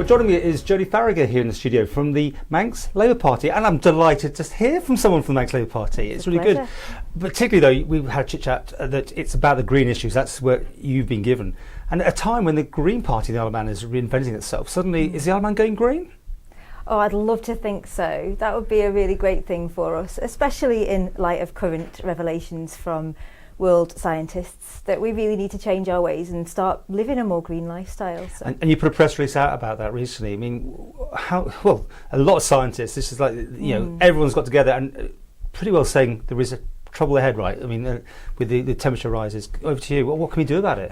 Well, joining me is Joney Faragher here in the studio from the Manx Labour Party, and I'm delighted to hear from someone from the Manx Labour Party. It's really good. Particularly though, we've had a chit-chat that it's about the green issues. That's what you've been given. And at a time when the Green Party, the Isle of Man, is reinventing itself, suddenly is the Isle of Man going green? Oh, I'd love to think so. That would be a really great thing for us, especially in light of current revelations from world scientists that we really need to change our ways and start living a more green lifestyle. So. And you put a press release out about that recently. I mean, a lot of scientists, this is like, everyone's got together and pretty well saying there is a trouble ahead, right? I mean, with the temperature rises. Over to you. What can we do about it?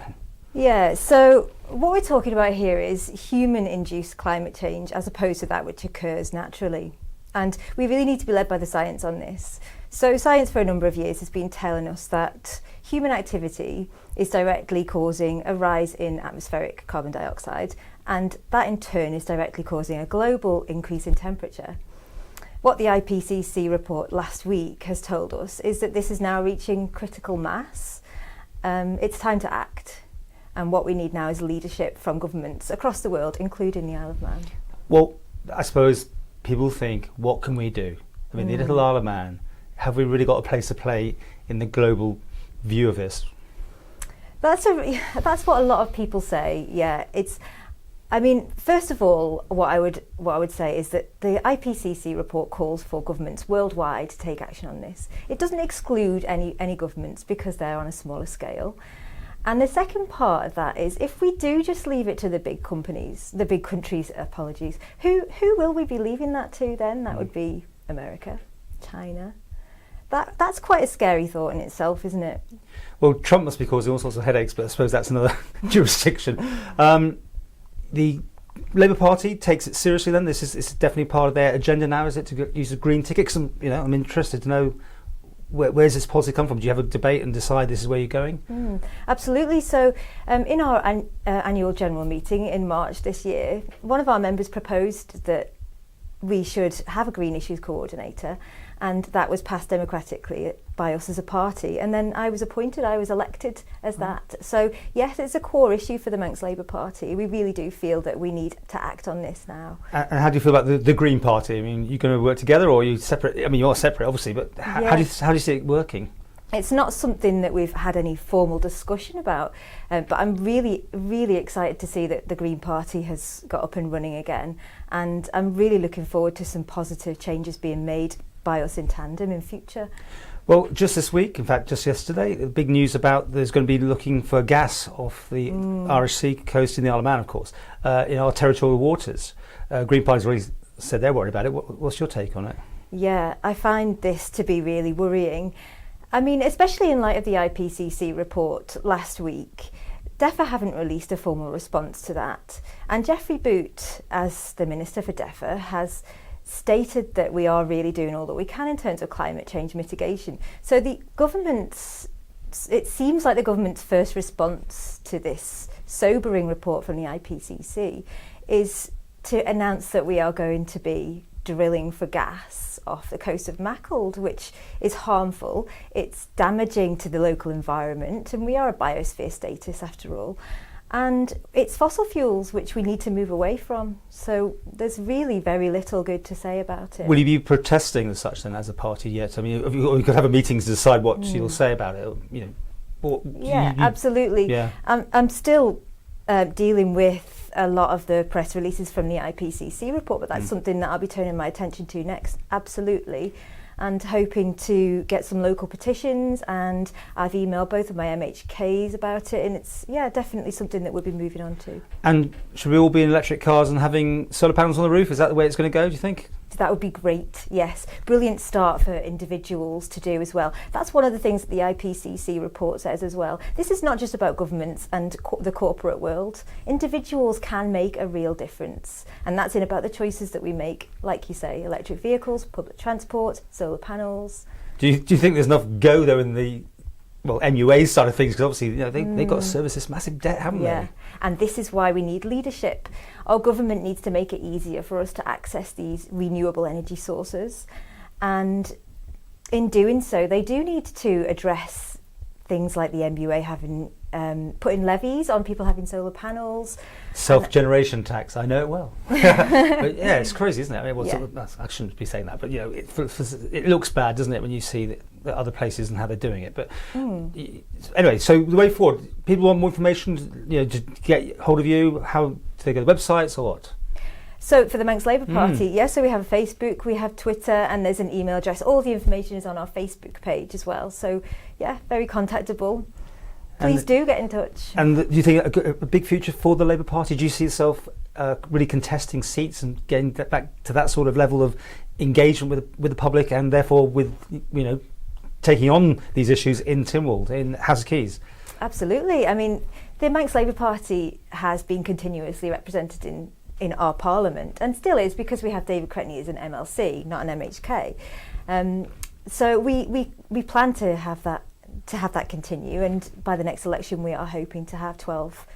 Yeah, so what we're talking about here is human-induced climate change as opposed to that which occurs naturally. And we really need to be led by the science on this. So science for a number of years has been telling us that human activity is directly causing a rise in atmospheric carbon dioxide, and that in turn is directly causing a global increase in temperature. What the IPCC report last week has told us is that this is now reaching critical mass. It's time to act. And what we need now is leadership from governments across the world, including the Isle of Man. Well, I suppose people think, what can we do? I mean, the little Isle of Man, have we really got a place to play in the global view of this? That's what a lot of people say. Yeah, first of all, what I would say is that the IPCC report calls for governments worldwide to take action on this. It doesn't exclude any governments because they're on a smaller scale. And the second part of that is, if we do just leave it to the big countries, who will we be leaving that to then? That would be America, China. That's quite a scary thought in itself, isn't it? Well, Trump must be causing all sorts of headaches, but I suppose that's another jurisdiction. The Labour Party takes it seriously then? This is definitely part of their agenda now, is it, to use a green ticket? 'Cause I'm interested to know, where's this policy come from? Do you have a debate and decide this is where you're going? Absolutely. So in our annual general meeting in March this year, one of our members proposed that we should have a green issues coordinator, and that was passed democratically by us as a party. And then I was elected as that. So yes, it's a core issue for the Manx Labour Party. We really do feel that we need to act on this now. And how do you feel about the Green Party? I mean, you're going to work together, or are you separate? I mean, you're separate, obviously, but how do you see it working? It's not something that we've had any formal discussion about, but I'm really, really excited to see that the Green Party has got up and running again, and I'm really looking forward to some positive changes being made by us in tandem in future. Well, just this week, in fact, just yesterday, the big news about there's going to be looking for gas off the Irish Sea coast in the Isle of Man, of course, in our territorial waters. Green Party's already said they're worried about it. What's your take on it? Yeah, I find this to be really worrying. I mean, especially in light of the IPCC report last week, DEFRA haven't released a formal response to that. And Geoffrey Boot, as the Minister for DEFRA, has stated that we are really doing all that we can in terms of climate change mitigation. So it seems like the government's first response to this sobering report from the IPCC is to announce that we are going to be drilling for gas off the coast of Mackald, which is harmful. It's damaging to the local environment, and we are a biosphere status after all. And it's fossil fuels which we need to move away from. So there's really very little good to say about it. Will you be protesting as such then as a party yet? I mean, you could have a meeting to decide what you'll say about it. Absolutely. Yeah. I'm still dealing with a lot of the press releases from the IPCC report, but that's something that I'll be turning my attention to next. Absolutely. And hoping to get some local petitions, and I've emailed both of my MHKs about it, and it's definitely something that we'll be moving on to. And should we all be in electric cars and having solar panels on the roof? Is that the way it's going to go, do you think? That would be great, yes. Brilliant start for individuals to do as well. That's one of the things that the IPCC report says as well. This is not just about governments and the corporate world. Individuals can make a real difference, and that's in about the choices that we make, like you say, electric vehicles, public transport, solar panels. Do you think there's enough go though in the MUA side of things, because obviously they've got to service this massive debt, haven't they? And this is why we need leadership. Our government needs to make it easier for us to access these renewable energy sources, and in doing so they do need to address things like the MUA having put in levies on people having solar panels. Self-generation tax, I know it well. But yeah, it's crazy, isn't it? I mean, I shouldn't be saying that, but it looks bad, doesn't it, when you see the other places and how they're doing it. But anyway, so the way forward, people want more information, to get hold of you. How do they go to websites or what? So for the Manx Labour Party, so we have a Facebook, we have Twitter, and there's an email address. All the information is on our Facebook page as well. So very contactable. Please do get in touch. And do you think a big future for the Labour Party? Do you see yourself really contesting seats and getting back to that sort of level of engagement with the public, and therefore with taking on these issues in Tynwald, in House of Keys? Absolutely. I mean, the Manx Labour Party has been continuously represented in our Parliament, and still is, because we have David Cretney as an MLC, not an MHK. So we plan to have that continue, and by the next election we are hoping to have 12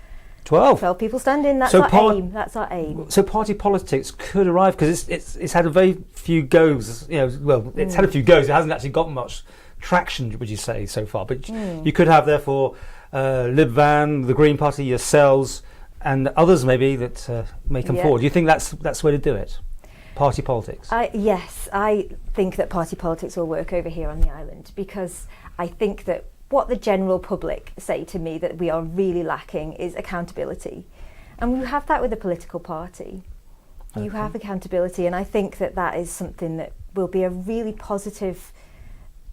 people standing. That's our aim. So party politics could arrive, because it's had a very few goes. It's had a few goes. It hasn't actually got much traction, would you say, so far? But you could have, therefore, Lib Van, the Green Party, yourselves, and others maybe that may come forward. Do you think that's the way to do it? Party politics? Yes, I think that party politics will work over here on the island, because I think that what the general public say to me that we are really lacking is accountability. And you have that with a political party. You have accountability, and I think that is something that will be a really positive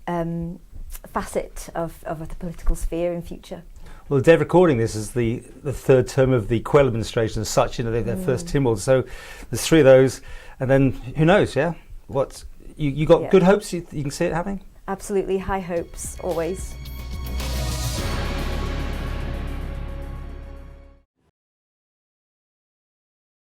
facet of the political sphere in future. Well, the day of recording this is the third term of the Quayle administration as such, they're their first Tynwald. So there's 3 of those, and then who knows, What you got good hopes you can see it happening? Absolutely, high hopes, always.